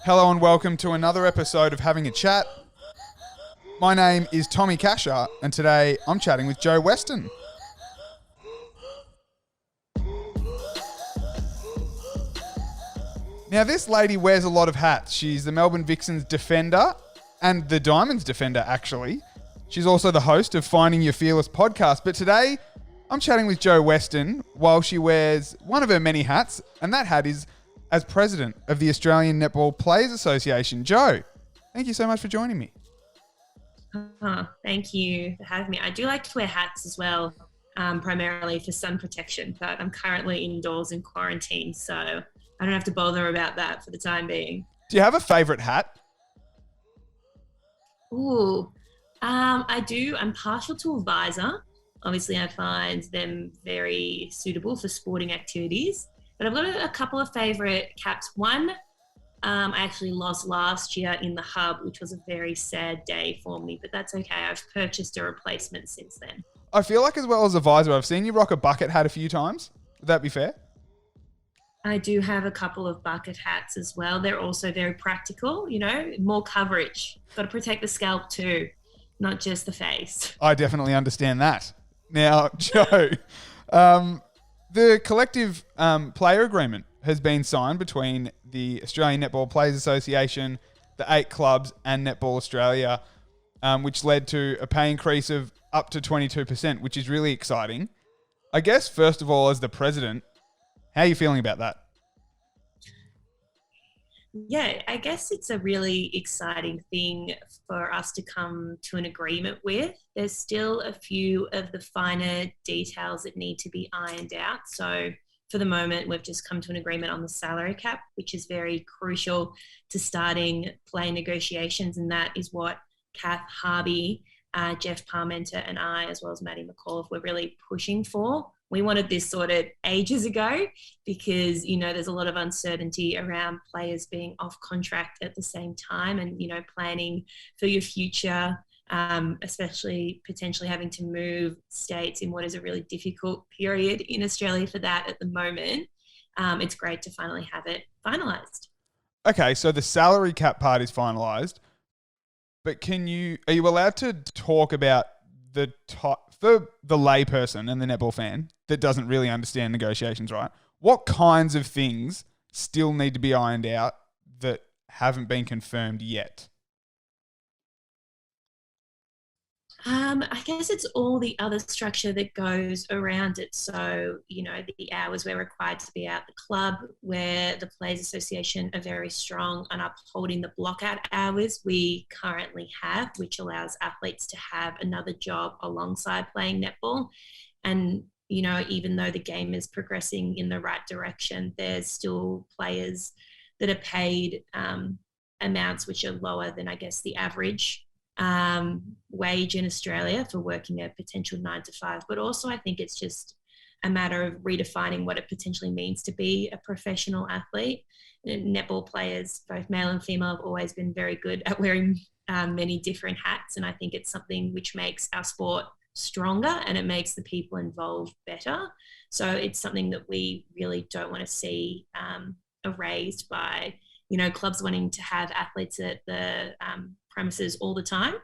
Hello and welcome to another episode of Having a Chat. My name is Tommy Casher and today I'm chatting with Jo Weston. Now this lady wears a lot of hats. She's the Melbourne Vixens defender and the Diamonds defender actually. She's also the host of Finding Your Fearless podcast. But today I'm chatting with Jo Weston while she wears one of her many hats, and that hat is as president of the Australian Netball Players Association. Jo, thank you so much for joining me. Oh, thank you for having me. I do like to wear hats as well, primarily for sun protection, but I'm currently indoors in quarantine, so I don't have to bother about that for the time being. Do you have a favourite hat? Ooh, I do. I'm partial to a visor. Obviously, I find them very suitable for sporting activities. But I've got a couple of favourite caps. One, I actually lost last year in the hub, which was a very sad day for me, but that's okay. I've purchased a replacement since then. I feel like as well as a visor, I've seen you rock a bucket hat a few times. Would that be fair? I do have a couple of bucket hats as well. They're also very practical, more coverage. Got to protect the scalp too, not just the face. I definitely understand that. Now, Jo, the collective player agreement has been signed between the Australian Netball Players Association, the 8 clubs and Netball Australia, which led to a pay increase of up to 22%, which is really exciting. I guess, first of all, as the president, how are you feeling about that? Yeah, I guess it's a really exciting thing for us to come to an agreement with. There's still a few of the finer details that need to be ironed out. So for the moment, we've just come to an agreement on the salary cap, which is very crucial to starting play negotiations. And that is what Kath Harvey, Jeff Parmenter and I, as well as Maddie McAuliffe, were really pushing for. We wanted this sorted ages ago because, there's a lot of uncertainty around players being off contract at the same time and, planning for your future, especially potentially having to move states in what is a really difficult period in Australia for that at the moment. It's great to finally have it finalised. Okay, so the salary cap part is finalised, but are you allowed to talk about for the layperson and the netball fan that doesn't really understand negotiations, right? What kinds of things still need to be ironed out that haven't been confirmed yet? I guess it's all the other structure that goes around it. So, the hours we're required to be out the club, where the Players Association are very strong on upholding the blockout hours we currently have, which allows athletes to have another job alongside playing netball. And, even though the game is progressing in the right direction, there's still players that are paid amounts which are lower than, I guess, the average wage in Australia for working a potential 9 to 5. But also I think it's just a matter of redefining what it potentially means to be a professional athlete. Netball players, both male and female, have always been very good at wearing many different hats. And I think it's something which makes our sport stronger and it makes the people involved better. So it's something that we really don't want to see erased by, clubs wanting to have athletes at the premises all the time.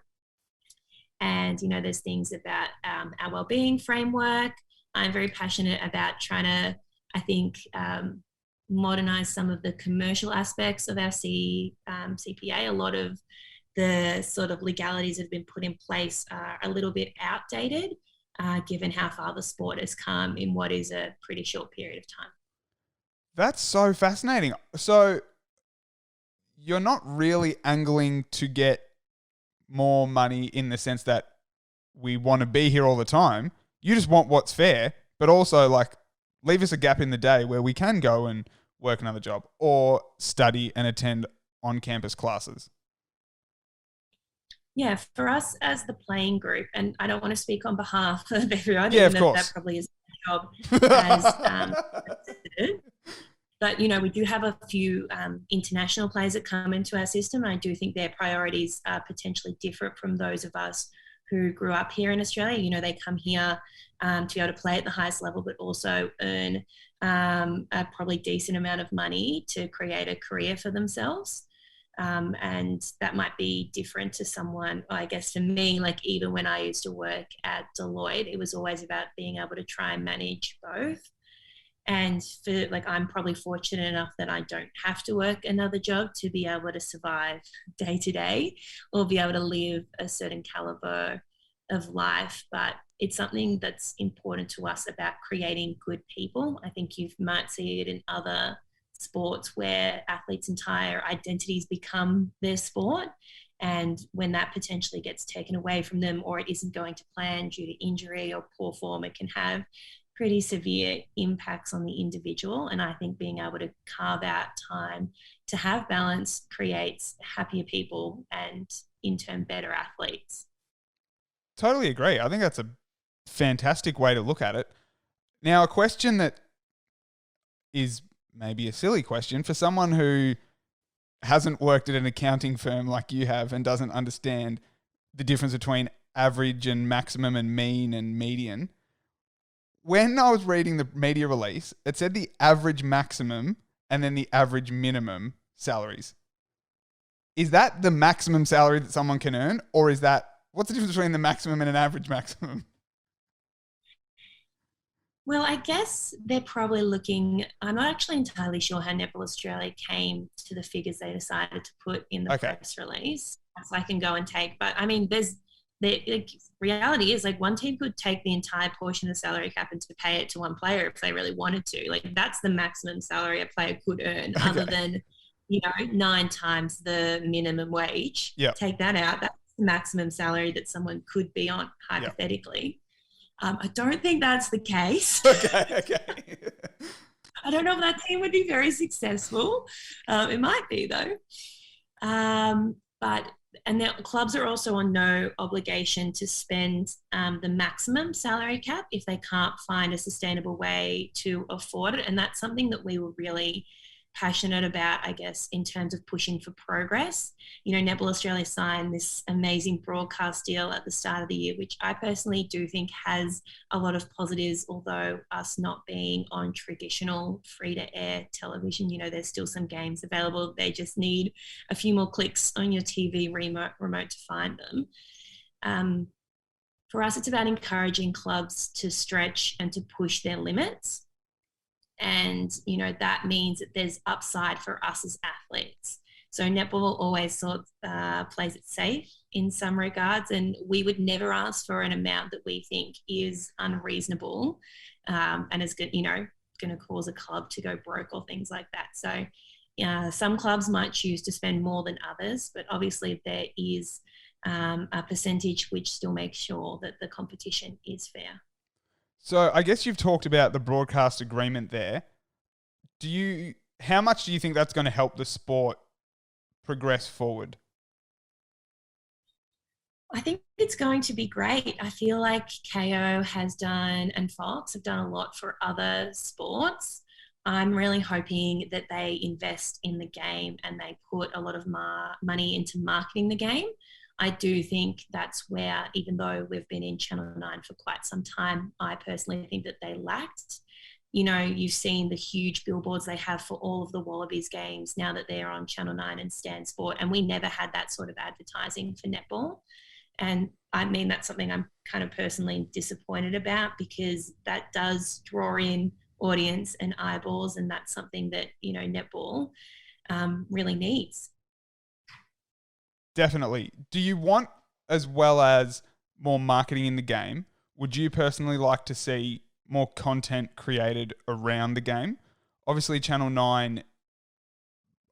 And, there's things about our wellbeing framework. I'm very passionate about trying to, I think, modernize some of the commercial aspects of our CPA. A lot of the sort of legalities that have been put in place are a little bit outdated, given how far the sport has come in what is a pretty short period of time. That's so fascinating. So you're not really angling to get more money in the sense that we want to be here all the time. You just want what's fair, but also leave us a gap in the day where we can go and work another job or study and attend on-campus classes. Yeah, for us as the playing group, and I don't want to speak on behalf of everyone, yeah, even of though course. that probably is my job as president. But, we do have a few international players that come into our system. And I do think their priorities are potentially different from those of us who grew up here in Australia. They come here to be able to play at the highest level, but also earn a probably decent amount of money to create a career for themselves. And that might be different to someone. I guess for me, like even when I used to work at Deloitte, it was always about being able to try and manage both. And for like, I'm probably fortunate enough that I don't have to work another job to be able to survive day to day or be able to live a certain caliber of life. But it's something that's important to us about creating good people. I think you might see it in other sports where athletes' entire identities become their sport. And when that potentially gets taken away from them or it isn't going to plan due to injury or poor form, it can have pretty severe impacts on the individual. And I think being able to carve out time to have balance creates happier people and in turn better athletes. Totally agree. I think that's a fantastic way to look at it. Now, a question that is maybe a silly question for someone who hasn't worked at an accounting firm like you have and doesn't understand the difference between average and maximum and mean and median. When I was reading the media release, it said the average maximum and then the average minimum salaries. Is that the maximum salary that someone can earn, or is that, what's the difference between the maximum and an average maximum? Well, I guess they're probably looking, I'm not actually entirely sure how Netball Australia came to the figures they decided to put in the press release. So I can go and take, but I mean, the reality is like one team could take the entire portion of the salary cap and to pay it to one player if they really wanted to. Like that's the maximum salary a player could earn other than, 9 times the minimum wage. Yep. Take that out. That's the maximum salary that someone could be on hypothetically. Yep. I don't think that's the case. Okay. I don't know if that team would be very successful. It might be though. And the clubs are also on no obligation to spend the maximum salary cap if they can't find a sustainable way to afford it. And that's something that we were really passionate about, I guess, in terms of pushing for progress. Netball Australia signed this amazing broadcast deal at the start of the year, which I personally do think has a lot of positives, although us not being on traditional free-to-air television, there's still some games available. They just need a few more clicks on your TV remote to find them. For us, it's about encouraging clubs to stretch and to push their limits. And, that means that there's upside for us as athletes. So netball always plays it safe in some regards, and we would never ask for an amount that we think is unreasonable and is going to cause a club to go broke or things like that. So some clubs might choose to spend more than others, but obviously there is a percentage which still makes sure that the competition is fair. So I guess you've talked about the broadcast agreement there. How much do you think that's going to help the sport progress forward? I think it's going to be great. I feel like KO has done and Fox have done a lot for other sports. I'm really hoping that they invest in the game and they put a lot of money into marketing the game. I do think that's where, even though we've been in Channel 9 for quite some time, I personally think that they lacked. You've seen the huge billboards they have for all of the Wallabies games now that they're on Channel 9 and Stan Sport, and we never had that sort of advertising for netball. And I mean, that's something I'm kind of personally disappointed about because that does draw in audience and eyeballs, and that's something that, netball really needs. Definitely. Do you want, as well as more marketing in the game, would you personally like to see more content created around the game? Obviously, Channel 9,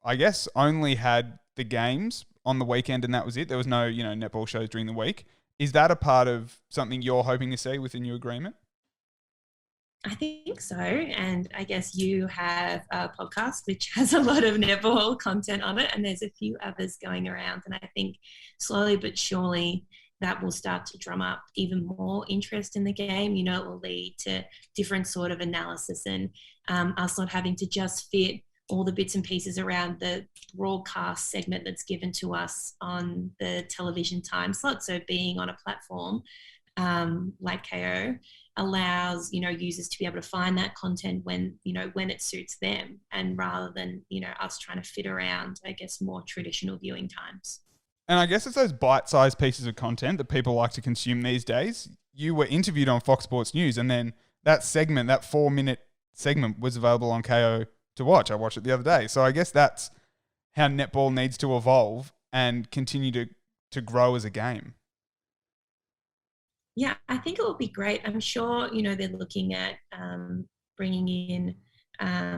I guess, only had the games on the weekend and that was it. There was no, netball shows during the week. Is that a part of something you're hoping to see within your agreement? I think so. And I guess you have a podcast which has a lot of netball content on it, and there's a few others going around. And I think slowly but surely that will start to drum up even more interest in the game. It will lead to different sort of analysis and us not having to just fit all the bits and pieces around the broadcast segment that's given to us on the television time slot. So being on a platform like KO, allows, users to be able to find that content when it suits them, and rather than, us trying to fit around, I guess, more traditional viewing times. And I guess it's those bite-sized pieces of content that people like to consume these days. You were interviewed on Fox Sports News, and then that segment, that 4-minute segment, was available on KO to watch. I watched it the other day. So I guess that's how netball needs to evolve and continue to grow as a game. Yeah, I think it will be great. I'm sure, they're looking at bringing in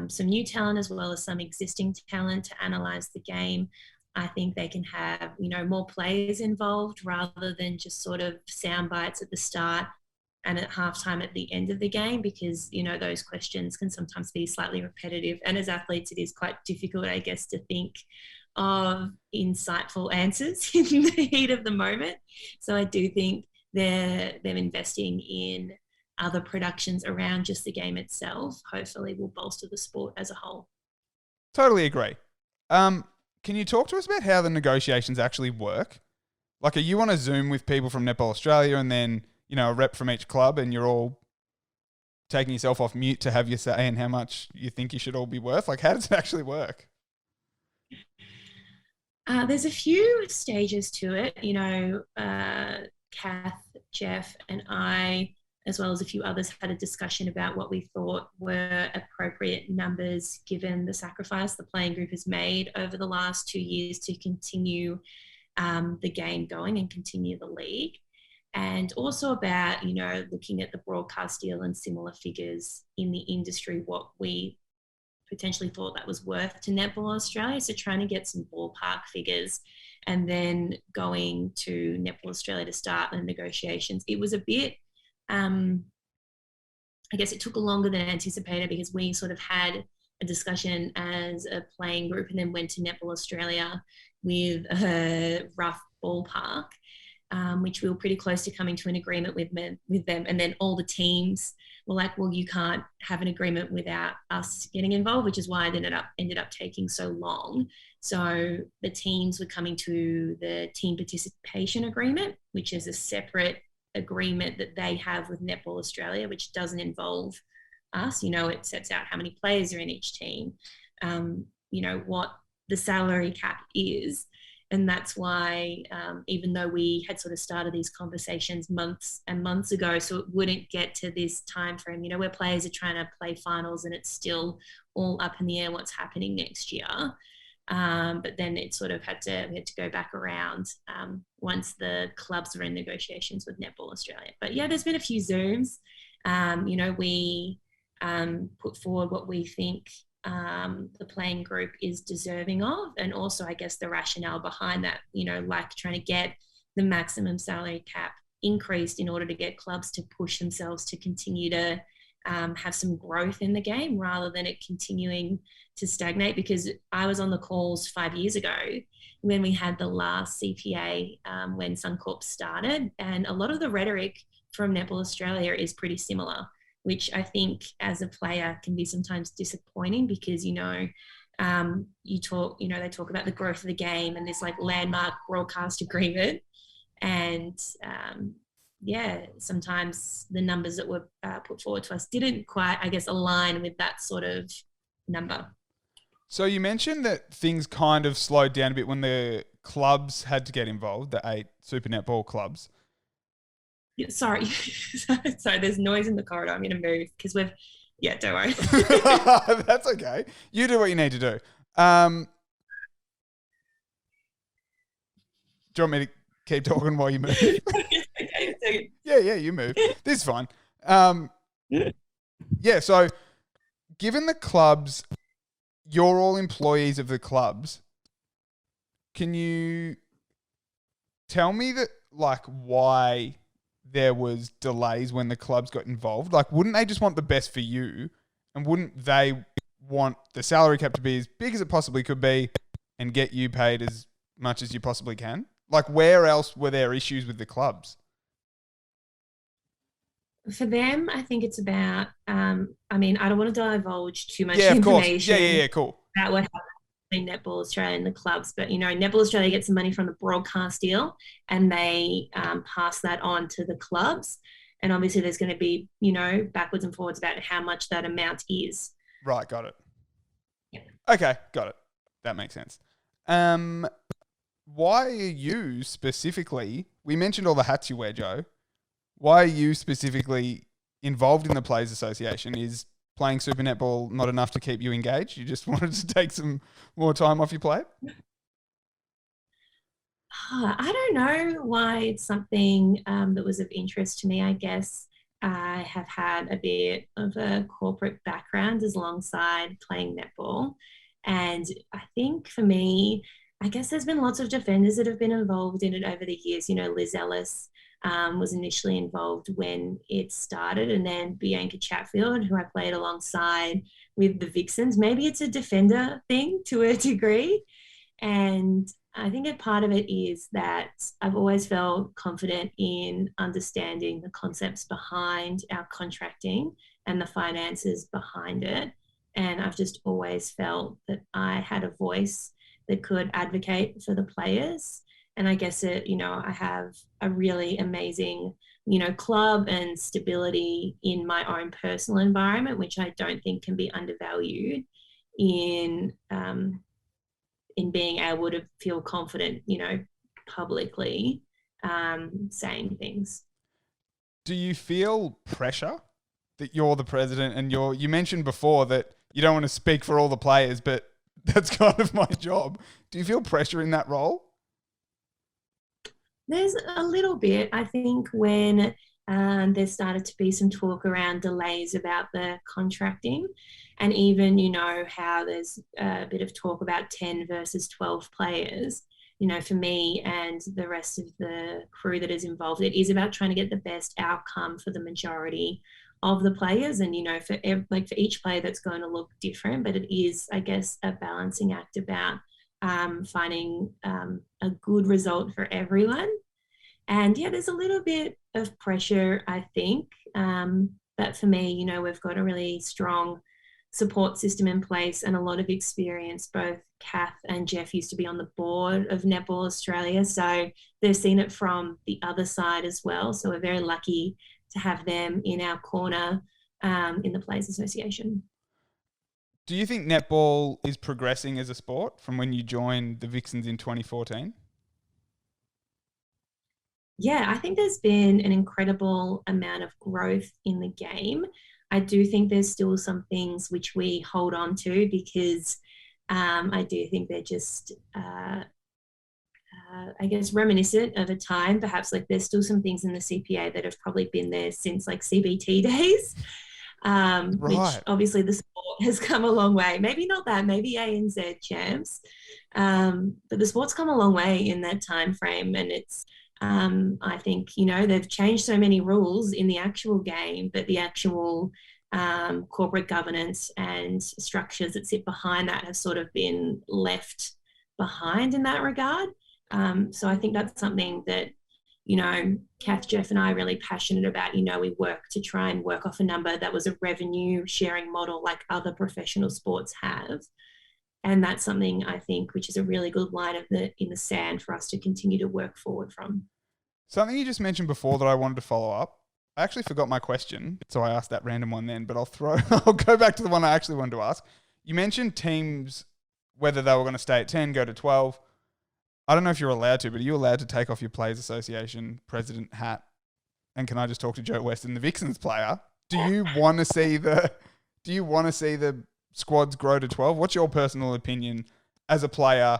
some new talent as well as some existing talent to analyze the game. I think they can have, more players involved rather than just sort of sound bites at the start and at halftime at the end of the game, because, those questions can sometimes be slightly repetitive. And as athletes, it is quite difficult, I guess, to think of insightful answers in the heat of the moment. So I do think they're investing in other productions around just the game itself, hopefully will bolster the sport as a whole. Totally agree. Can you talk to us about how the negotiations actually work? Like, are you on a Zoom with people from Netball Australia and then, a rep from each club, and you're all taking yourself off mute to have your say in how much you think you should all be worth? Like, how does it actually work? There's a few stages to it. Kath, Jeff, and I, as well as a few others, had a discussion about what we thought were appropriate numbers given the sacrifice the playing group has made over the last 2 years to continue the game going and continue the league. And also about, looking at the broadcast deal and similar figures in the industry, what we potentially thought that was worth to Netball Australia. So trying to get some ballpark figures and then going to Netball Australia to start the negotiations. It was a bit, I guess it took longer than anticipated because we sort of had a discussion as a playing group and then went to Netball Australia with a rough ballpark, which we were pretty close to coming to an agreement with them. And then all the teams were like, well, you can't have an agreement without us getting involved, which is why it ended up taking so long. So the teams were coming to the team participation agreement, which is a separate agreement that they have with Netball Australia, which doesn't involve us. It sets out how many players are in each team, what the salary cap is. And that's why, even though we had sort of started these conversations months and months ago, so it wouldn't get to this time frame, where players are trying to play finals and it's still all up in the air what's happening next year. But then it sort of we had to go back around once the clubs were in negotiations with Netball Australia. But yeah, there's been a few Zooms. We put forward what we think the playing group is deserving of, and also I guess the rationale behind that, like trying to get the maximum salary cap increased in order to get clubs to push themselves to continue to have some growth in the game rather than it continuing to stagnate. Because I was on the calls 5 years ago when we had the last CPA, when Suncorp started, and a lot of the rhetoric from Netball Australia is pretty similar, which I think as a player can be sometimes disappointing because, they talk about the growth of the game and this like landmark broadcast agreement. And sometimes the numbers that were put forward to us didn't quite, I guess, align with that sort of number. So you mentioned that things kind of slowed down a bit when the clubs had to get involved, the 8 Super Netball clubs. Yeah, sorry. Sorry, there's noise in the corridor. I'm going to move because don't worry. That's okay. You do what you need to do. Do you want me to keep talking while you move? Okay. Yeah, you move. This is fine. So given the clubs, you're all employees of the clubs, can you tell me why there was delays when the clubs got involved? Like, wouldn't they just want the best for you? And wouldn't they want the salary cap to be as big as it possibly could be and get you paid as much as you possibly can? Like, where else were there issues with the clubs? For them, I think it's about, I don't want to divulge too much information. Of course. Yeah, cool. About what happened. between Netball Australia and the clubs, but Netball Australia gets some money from the broadcast deal, and they pass that on to the clubs. And obviously, there's going to be backwards and forwards about how much that amount is. Right, got it. Yeah. Okay, got it. That makes sense. Why are you specifically? We mentioned all the hats you wear, Joe. Why are you specifically involved in the Players Association? Is playing Super Netball not enough to keep you engaged? You just wanted to take some more time off your plate? I don't know why it's something that was of interest to me. I guess I have had a bit of a corporate background as alongside playing netball. And I think for me, I guess there's been lots of defenders that have been involved in it over the years. Liz Ellis was initially involved when it started, and then Bianca Chatfield, who I played alongside with the Vixens. Maybe it's a defender thing to a degree. And I think a part of it is that I've always felt confident in understanding the concepts behind our contracting and the finances behind it. And I've just always felt that I had a voice that could advocate for the players. And I guess I have a really amazing, club and stability in my own personal environment, which I don't think can be undervalued in being able to feel confident, publicly saying things. Do you feel pressure that you're the president and you mentioned before that you don't want to speak for all the players, but that's kind of my job. Do you feel pressure in that role? There's a little bit. I think when there started to be some talk around delays about the contracting, and even, how there's a bit of talk about 10 versus 12 players, for me and the rest of the crew that is involved, it is about trying to get the best outcome for the majority of the players. And, for each player, that's going to look different, but it is, I guess, a balancing act about finding a good result for everyone. And yeah, there's a little bit of pressure, I think. But for me, we've got a really strong support system in place and a lot of experience. Both Kath and Jeff used to be on the board of Netball Australia, so they've seen it from the other side as well. So we're very lucky to have them in our corner in the Players Association. Do you think netball is progressing as a sport from when you joined the Vixens in 2014? Yeah, I think there's been an incredible amount of growth in the game. I do think there's still some things which we hold on to because I do think they're just, I guess, reminiscent of a time. Perhaps there's still some things in the CPA that have probably been there since CBT days, Right. which obviously the sport has come a long way. Maybe not that, maybe ANZ champs, but the sport's come a long way in that time frame, and it's. I think, they've changed so many rules in the actual game, but the actual corporate governance and structures that sit behind that have sort of been left behind in that regard. So I think that's something that, Kath, Jeff and I are really passionate about. We work to try and work off a number that was a revenue sharing model like other professional sports have. And that's something I think which is a really good line in the sand for us to continue to work forward from. Something you just mentioned before that I wanted to follow up. I actually forgot my question, so I asked that random one then, but I'll go back to the one I actually wanted to ask. You mentioned teams, whether they were going to stay at 10, go to 12. I don't know if you're allowed to, but are you allowed to take off your Players Association president hat? And can I just talk to Jo Weston, the Vixens player? Do you want to see the squads grow to 12? What's your personal opinion as a player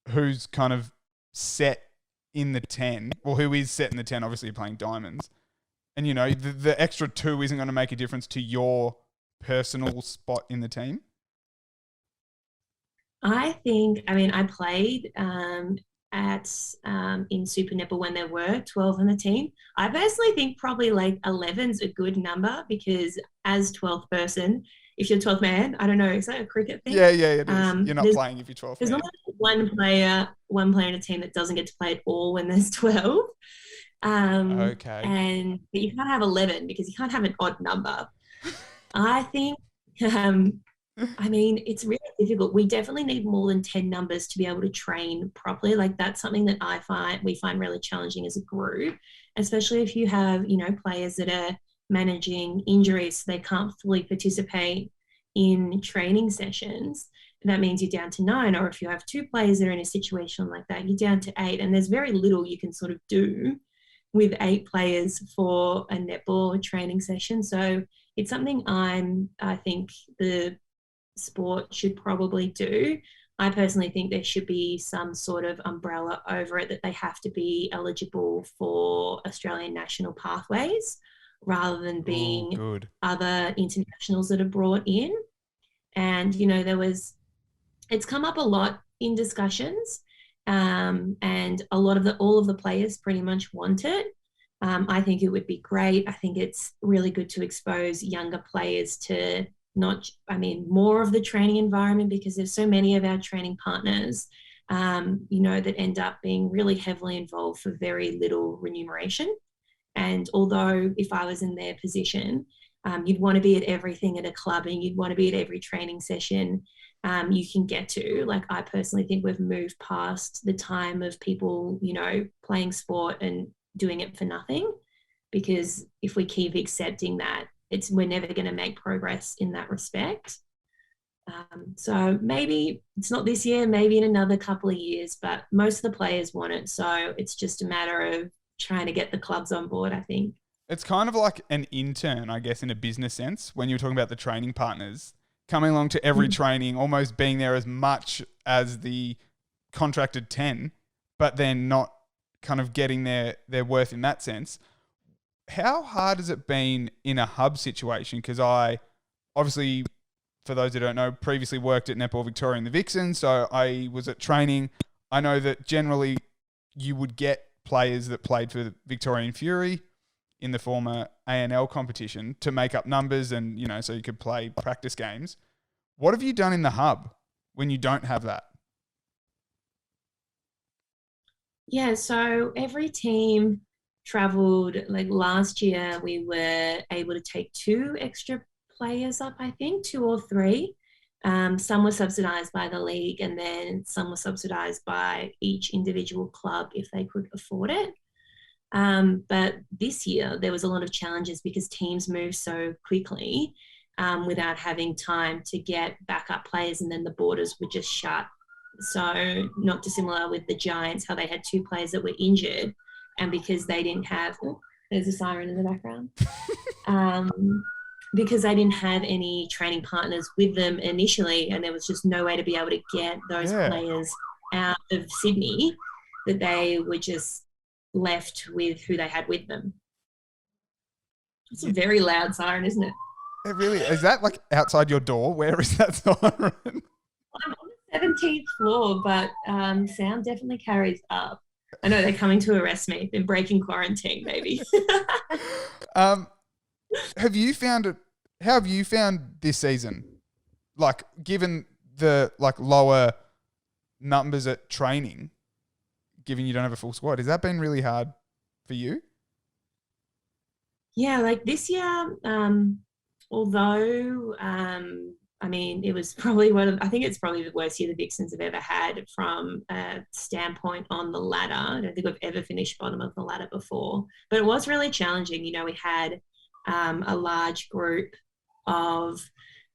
who's kind of set in the 10? Well, who is set in the 10? Obviously, you're playing diamonds. And, the extra 2 isn't going to make a difference to your personal spot in the team? I played in Super Netball when there were 12 on the team. I personally think probably 11's a good number because as 12th person, if you're 12th man, I don't know, is that a cricket thing? Yeah, it is. You're not playing if you're 12th There's man. not one player in a team that doesn't get to play at all when there's 12. Okay. But you can't have 11 because you can't have an odd number. I think I mean, it's really difficult. We definitely need more than 10 numbers to be able to train properly. Like that's something that we find really challenging as a group, especially if you have, players that are managing injuries, so they can't fully participate in training sessions. And that means you're down to 9. Or if you have 2 players that are in a situation like that, you're down to 8. And there's very little you can sort of do with 8 players for a netball training session. So it's something I think the sport should probably do. I personally think there should be some sort of umbrella over it that they have to be eligible for Australian national pathways rather than being other internationals that are brought in. And, it's come up a lot in discussions, and all of the players pretty much want it. I think it would be great. I think it's really good to expose younger players to more of the training environment, because there's so many of our training partners, that end up being really heavily involved for very little remuneration. And although if I was in their position, you'd want to be at everything at a club and you'd want to be at every training session you can get to. Like, I personally think we've moved past the time of people, playing sport and doing it for nothing, because if we keep accepting that, we're never going to make progress in that respect. So maybe it's not this year, maybe in another couple of years, but most of the players want it. So it's just a matter of trying to get the clubs on board, I think. It's kind of like an intern, I guess, in a business sense, when you're talking about the training partners coming along to every training, almost being there as much as the contracted 10, but then not kind of getting their worth in that sense. How hard has it been in a hub situation? Because I, obviously, for those who don't know, previously worked at Netball Victoria in the Vixens, so I was at training. I know that generally you would get players that played for the Victorian Fury in the former ANL competition to make up numbers and, so you could play practice games. What have you done in the hub when you don't have that? Yeah, so every team traveled. Like last year, we were able to take 2 extra players up, I think, 2 or 3. Some were subsidised by the league, and then some were subsidised by each individual club if they could afford it. But this year, there was a lot of challenges because teams moved so quickly without having time to get backup players, and then the borders were just shut. So not dissimilar with the Giants, how they had 2 players that were injured, and because they didn't have there's a siren in the background. Because they didn't have any training partners with them initially, and there was just no way to be able to get those players out of Sydney, that they were just left with who they had with them. It's a very loud siren, isn't it? It really is. That like outside your door? Where is that siren? I'm on the 17th floor, but sound definitely carries up. I know they're coming to arrest me. They're breaking quarantine, maybe. How have you found this season? Like, given the lower numbers at training, given you don't have a full squad, has that been really hard for you? Yeah, like this year, although it was probably I think it's probably the worst year the Vixens have ever had from a standpoint on the ladder. I don't think we've ever finished bottom of the ladder before, but it was really challenging. We had a large group of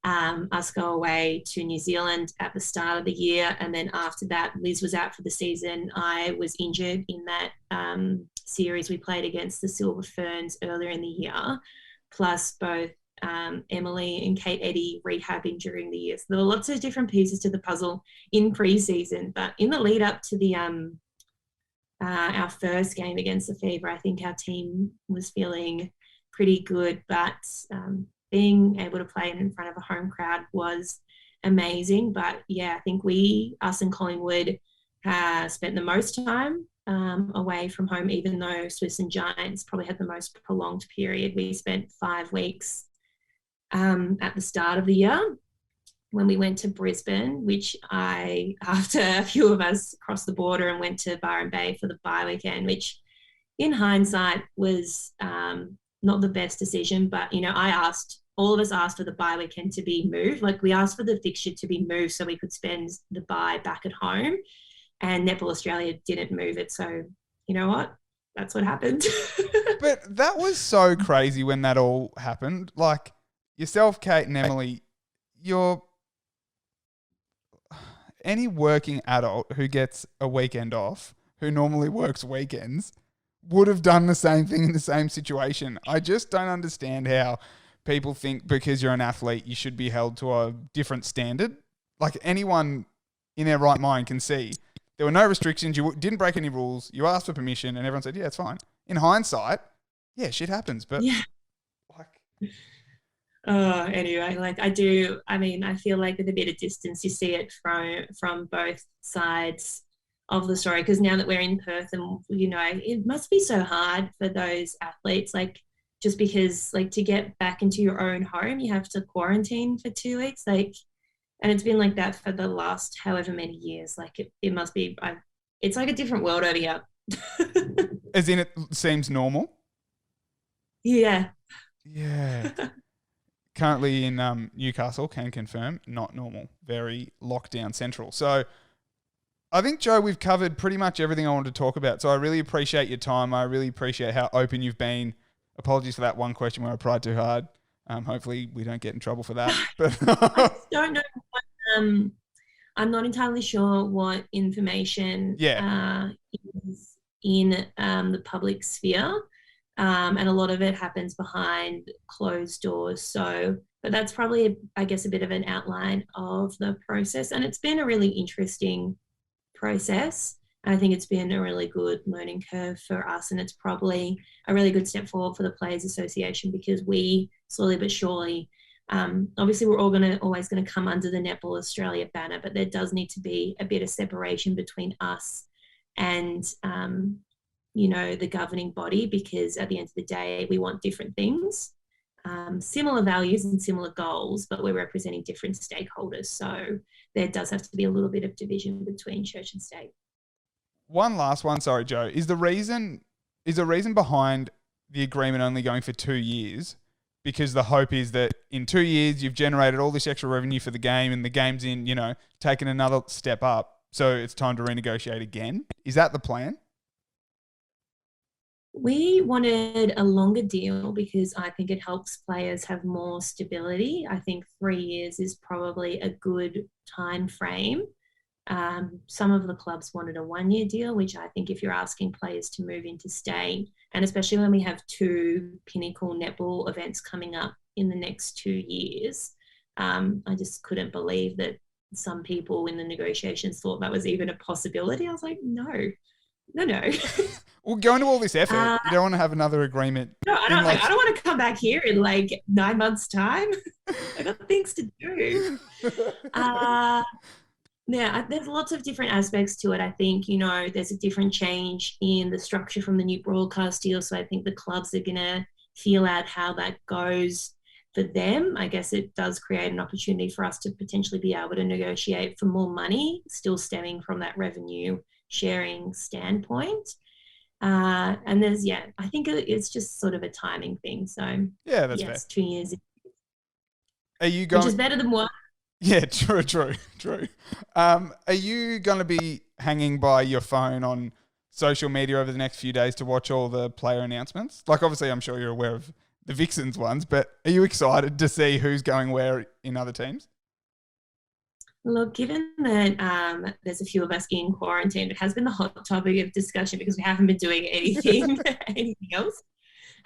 us go away to New Zealand at the start of the year, and then after that, Liz was out for the season. I was injured in that series we played against the Silver Ferns earlier in the year, plus both Emily and Kate Eddy rehabbing during the year. So there were lots of different pieces to the puzzle in pre-season, but in the lead up to the our first game against the Fever, I think our team was feeling pretty good, but being able to play in front of a home crowd was amazing. But yeah, I think us and Collingwood spent the most time away from home, even though Swiss and Giants probably had the most prolonged period. We spent 5 weeks at the start of the year when we went to Brisbane, which after a few of us crossed the border and went to Byron Bay for the bye weekend, which in hindsight was not the best decision. But, I asked all of us asked for the bye weekend to be moved. Like we asked for the fixture to be moved so we could spend the bye back at home, and Netball Australia didn't move it. So you know what? That's what happened. But that was so crazy when that all happened. Like yourself, Kate and Emily, you're any working adult who gets a weekend off, who normally works weekends, would have done the same thing in the same situation. I just don't understand how people think because you're an athlete, you should be held to a different standard. Like anyone in their right mind can see there were no restrictions. You didn't break any rules. You asked for permission and everyone said, yeah, it's fine. In hindsight, yeah, shit happens. But yeah. like, Anyway, like I feel like with a bit of distance, you see it from both sides of the story. Because now that we're in Perth, and you know, it must be so hard for those athletes. Like just because, like, to get back into your own home, you have to quarantine for 2 weeks. Like, and it's been like that for the last however many years. Like it must be. It's like a different world over here. as in, it seems normal. Yeah. Yeah. Currently in Newcastle, can confirm, not normal. Very lockdown central. So I think, Jo, we've covered pretty much everything I wanted to talk about. So I really appreciate your time. I really appreciate how open you've been. Apologies for that one question where I pried too hard. Hopefully we don't get in trouble for that. But I just don't know what, I'm not entirely sure what information is in the public sphere. And a lot of it happens behind closed doors. So, but that's probably, I guess, a bit of an outline of the process. And it's been a really interesting process. I think it's been a really good learning curve for us. And it's probably a really good step forward for the Players Association, because we slowly but surely, obviously we're always going to come under the Netball Australia banner, but there does need to be a bit of separation between us and, you know, the governing body, because at the end of the day, we want different things, similar values and similar goals, but we're representing different stakeholders. So there does have to be a little bit of division between church and state. One last one, sorry, Jo. Is the reason behind the agreement only going for 2 years because the hope is that in 2 years you've generated all this extra revenue for the game and the game's in, you know, taking another step up, so it's time to renegotiate again? Is that the plan? We wanted a longer deal because I think it helps players have more stability. I think 3 years is probably a good time frame. Some of the clubs wanted a 1 year deal, which I think if you're asking players to move into state, and especially when we have 2 pinnacle netball events coming up in the next 2 years, I just couldn't believe that some people in the negotiations thought that was even a possibility. I was like, no. Well, going to all this effort, you don't want to have another agreement. No, I don't want to come back here in like 9 months' time. I got things to do. Yeah, there's lots of different aspects to it. I think, you know, there's a different change in the structure from the new broadcast deal. So I think the clubs are going to feel out how that goes for them. I guess it does create an opportunity for us to potentially be able to negotiate for more money, still stemming from that revenue sharing standpoint. And there's, I think it's just sort of a timing thing. So yeah, that's fair. 2 years. Are you going? Which is better than one. Yeah, true. Are you going to be hanging by your phone on social media over the next few days to watch all the player announcements? Like, obviously, I'm sure you're aware of the Vixens ones, but are you excited to see who's going where in other teams? Look, given that there's a few of us in quarantine, it has been the hot topic of discussion because we haven't been doing anything else.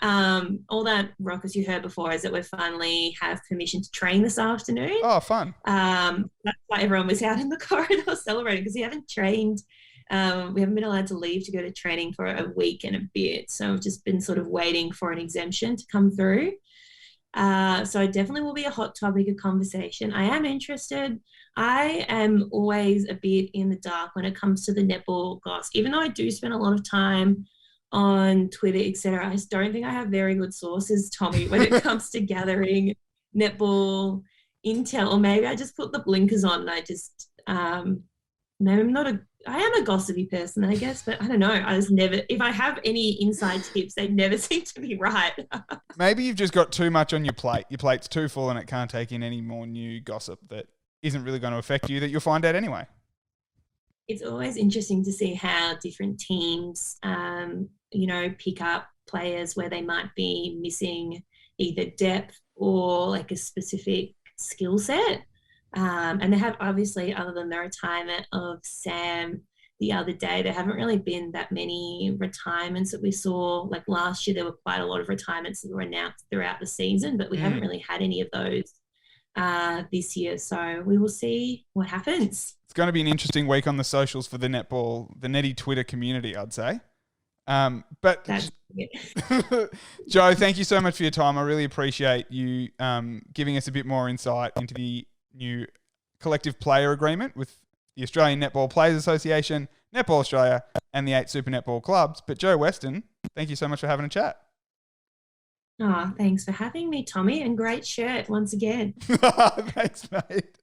All that ruckus you heard before is that we finally have permission to train this afternoon. Oh, fun. That's why everyone was out in the corridor celebrating, because we haven't trained. We haven't been allowed to leave to go to training for a week and a bit. So we've just been sort of waiting for an exemption to come through. So it definitely will be a hot topic of conversation. I am interested. I am always a bit in the dark when it comes to the netball goss, even though I do spend a lot of time on Twitter, etc. I just don't think I have very good sources, Tommy, when it comes to gathering netball intel. Or maybe I just put the blinkers on and I just No, I am a gossipy person, I guess, but I don't know. I just never, if I have any inside tips, they never seem to be right. Maybe you've just got too much on your plate. Your plate's too full and it can't take in any more new gossip that isn't really going to affect you that you'll find out anyway. It's always interesting to see how different teams, pick up players where they might be missing either depth or like a specific skill set. And they have obviously, other than the retirement of Sam the other day, there haven't really been that many retirements that we saw. Like last year, there were quite a lot of retirements that were announced throughout the season, but we haven't really had any of those this year. So we will see what happens. It's going to be an interesting week on the socials for the netball, the Netty Twitter community, I'd say. But Jo, thank you so much for your time. I really appreciate you giving us a bit more insight into the new collective player agreement with the Australian Netball Players Association, Netball Australia, and the 8 Super Netball clubs. But Jo Weston, thank you so much for having a chat. Oh, thanks for having me, Tommy, and great shirt once again. Thanks, mate.